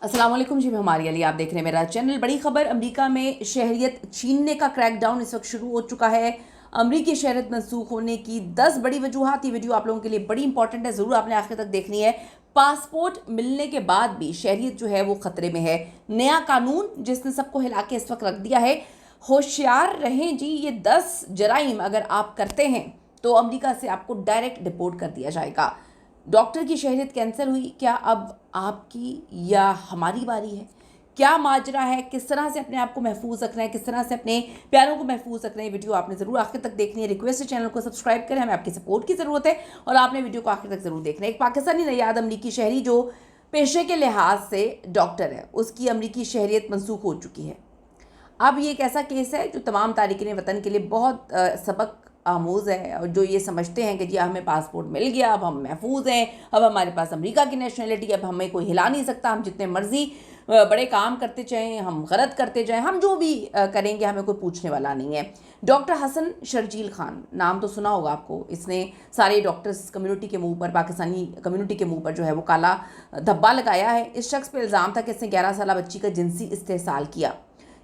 अस्सलाम वालेकुम जी, मैं हमारी अली, आप देख रहे हैं मेरा चैनल। बड़ी खबर, अमेरिका में शहरियत छीनने का क्रैकडाउन इस वक्त शुरू हो चुका है। अमेरिकी शहरियत मनसूख होने की 10 बड़ी वजूहात। ये वीडियो आप लोगों के लिए बड़ी इंपॉर्टेंट है, ज़रूर आपने आखिर तक देखनी है। पासपोर्ट मिलने के बाद भी शहरियत जो है वो ख़तरे में है। नया कानून जिसने सबको हिला के इस वक्त रख दिया है। होशियार रहें जी, ये 10 जराइम अगर आप करते हैं तो अमेरिका से आपको डायरेक्ट डिपोर्ट कर दिया जाएगा। डॉक्टर की शहरियत कैंसिल हुई, क्या अब आपकी या हमारी बारी है? क्या माजरा है, किस तरह से अपने आप को महफूज रखना है, किस तरह से अपने प्यारों को महफूज रखना है, वीडियो आपने ज़रूर आखिर तक देखनी है। रिक्वेस्ट है चैनल को सब्सक्राइब करें, हमें आपकी सपोर्ट की ज़रूरत है और आपने वीडियो को आखिर तक ज़रूर देखना है। एक पाकिस्तानी नयाद अमरीकी शहरी जो पेशे के लिहाज से डॉक्टर है, उसकी अमरीकी शहरियत मनसूख हो चुकी है। अब ये एक ऐसा केस है जो तमाम तारिकीन वतन के लिए बहुत सबक आमूज़ है, और जो ये समझते हैं कि जी हमें पासपोर्ट मिल गया, अब हम महफूज हैं, अब हमारे पास अमेरिका की नेशनलिटी, अब हमें कोई हिला नहीं सकता, हम जितने मर्जी बड़े काम करते जाएं, हम गलत करते जाएं, हम जो भी करेंगे हमें कोई पूछने वाला नहीं है। डॉक्टर हसन शर्जील खान, नाम तो सुना होगा आपको, इसने सारे डॉक्टर्स कम्युनिटी के मुंह पर, पाकिस्तानी कम्युनिटी के मुंह पर जो है वो काला धब्बा लगाया है। इस शख्स पर इल्ज़ाम था कि इसने 11 साल बच्ची का जिनसी इस्तेहसाल किया।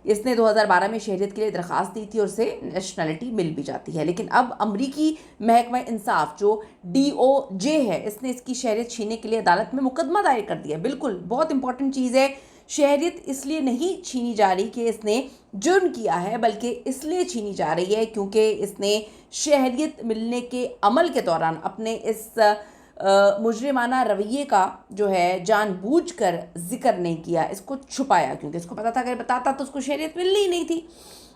इसने 2012 में शहरियत के लिए दरख्वास्त दी थी और उसे नेशनलिटी मिल भी जाती है। लेकिन अब अमरीकी महकमा इंसाफ जो DOJ है, इसने इसकी शहरियत छीनने के लिए अदालत में मुकदमा दायर कर दिया। बिल्कुल बहुत इंपॉर्टेंट चीज़ है। शहरियत इसलिए नहीं छीनी जा रही कि इसने जुर्म किया है, बल्कि इसलिए छीनी जा रही है क्योंकि इसने शहरियत मिलने के अमल के दौरान अपने इस मुजरिमाना रवैये का जो है जानबूझकर जिक्र नहीं किया, इसको छुपाया, क्योंकि इसको पता था अगर बताता तो उसको शहरियत मिलनी ही नहीं थी।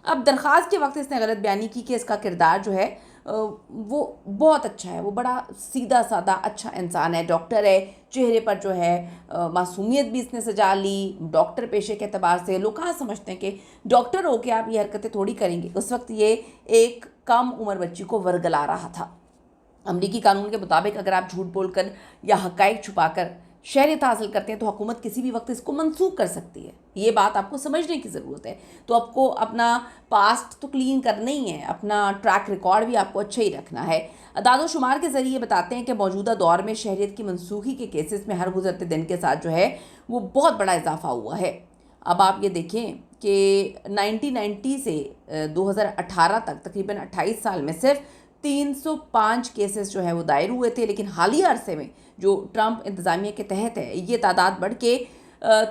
अब दरख्वास्त के वक्त इसने गलत बयानी की कि इसका किरदार जो है वो बहुत अच्छा है, वो बड़ा सीधा साधा अच्छा इंसान है, डॉक्टर है, चेहरे पर जो है मासूमियत भी इसने सजा ली। डॉक्टर पेशे के अतबार से लोग कहाँ समझते हैं कि डॉक्टर हो के आप ये हरकतें थोड़ी करेंगे। उस वक्त ये एक कम उम्र बच्ची को वर्गला रहा था। अमरीकी कानून के मुताबिक अगर आप झूठ बोलकर या हक़ाइक़ छुपाकर शहरियत हासिल करते हैं तो हुकूमत किसी भी वक्त इसको मनसूख कर सकती है। ये बात आपको समझने की ज़रूरत है। तो आपको अपना पास्ट तो क्लीन करना ही है, अपना ट्रैक रिकॉर्ड भी आपको अच्छा ही रखना है। अदाद शुमार के ज़रिए बताते हैं कि मौजूदा दौर में शहरियत की मनसूखी के केसेस में हर गुजरते दिन के साथ जो है वो बहुत बड़ा इजाफा हुआ है। अब आप ये देखें कि 1990 से 2018 तक तकरीबन 28 साल में सिर्फ 305 केसेस जो है वो दायर हुए थे। लेकिन हालिया अरसे में जो ट्रंप इंतज़ामिया के तहत है, ये तादाद बढ़ के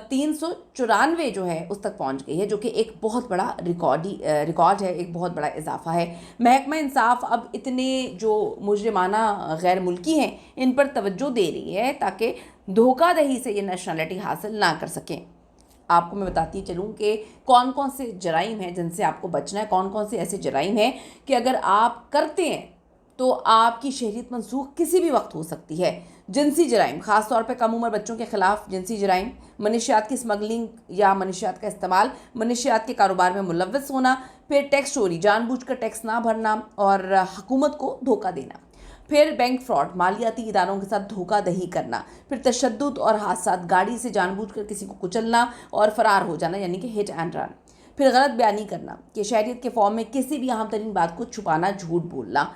394 जो है उस तक पहुंच गई है, जो कि एक बहुत बड़ा रिकॉर्ड है, एक बहुत बड़ा इजाफा है। महकमा इंसाफ अब इतने जो मुजरिमाना गैर मुल्की हैं इन पर तवज्जो दे रही है ताकि धोखाधड़ी से ये नेशनलिटी हासिल ना कर सकें। आपको मैं बताती चलूँ कि कौन कौन से जराइम हैं जिनसे आपको बचना है, कौन कौन से ऐसे जराइम हैं कि अगर आप करते हैं तो आपकी शहरियत मनसूख किसी भी वक्त हो सकती है। जिनसी जराइम, ख़ास तौर पे कम उम्र बच्चों के ख़िलाफ़ जिनसी जराइम, मनशियात की स्मगलिंग या मनशियात का इस्तेमाल, मनशियात के कारोबार में मुलव्वस होना, फिर टैक्स चोरी, जानबूझकर टैक्स ना भरना और हुकूमत को धोखा देना, फिर बैंक फ्रॉड, मालियाती इदारों के साथ धोखाधड़ी करना, फिर तशद्दुद और हादसात, गाड़ी से जानबूझकर किसी को कुचलना और फरार हो जाना यानी कि हिट एंड रन, फिर गलत बयानी करना कि शहरियत के फॉर्म में किसी भी अहम तरीन बात को छुपाना, झूठ बोलना,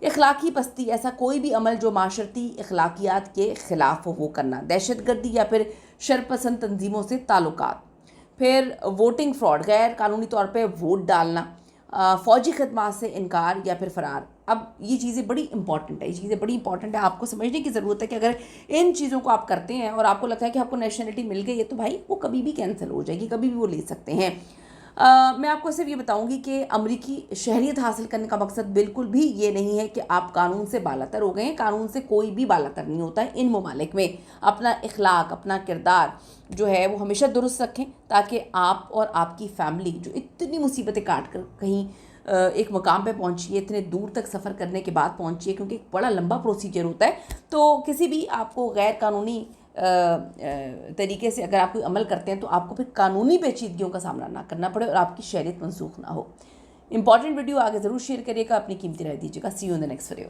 इखलाकी पस्ती, ऐसा कोई भी अमल जो माशरती इखलाकियात के ख़िलाफ़ हो वो करना, दहशतगर्दी या फिर शरपसंद तंजीमों से ताल्लुकात, फिर वोटिंग फ्रॉड, गैर कानूनी तौर पर वोट डालना, फ़ौजी खदमात से इनकार या फिर फ़रार। अब ये चीज़ें बड़ी इंपॉर्टेंट है, ये चीज़ें बड़ी इंपॉर्टेंट है, आपको समझने की ज़रूरत है कि अगर इन चीज़ों को आप करते हैं और आपको लगता है कि आपको नेशनलिटी मिल गई है तो भाई वो कभी भी कैंसिल हो जाएगी, कभी भी वो ले सकते हैं। मैं आपको सिर्फ ये बताऊंगी कि अमरीकी शहरियत हासिल करने का मकसद बिल्कुल भी ये नहीं है कि आप कानून से बालातर हो गए हैं। कानून से कोई भी बालातर नहीं होता है इन ममालिक में। अपना इखलाक, अपना किरदार जो है वो हमेशा दुरुस्त रखें ताकि आप और आपकी फैमिली जो इतनी मुसीबतें काट कर कहीं एक मकाम पे पहुंची है, इतने दूर तक सफ़र करने के बाद पहुंची है, क्योंकि एक बड़ा लंबा प्रोसीजर होता है, तो किसी भी आपको गैर कानूनी तरीके से अगर आप कोई अमल करते हैं तो आपको फिर कानूनी पेचीदगियों का सामना ना करना पड़े और आपकी शहरियत मनसूख ना हो। इंपॉर्टेंट वीडियो आगे ज़रूर शेयर करिएगा, अपनी कीमती राय दीजिएगा। See you in the next video.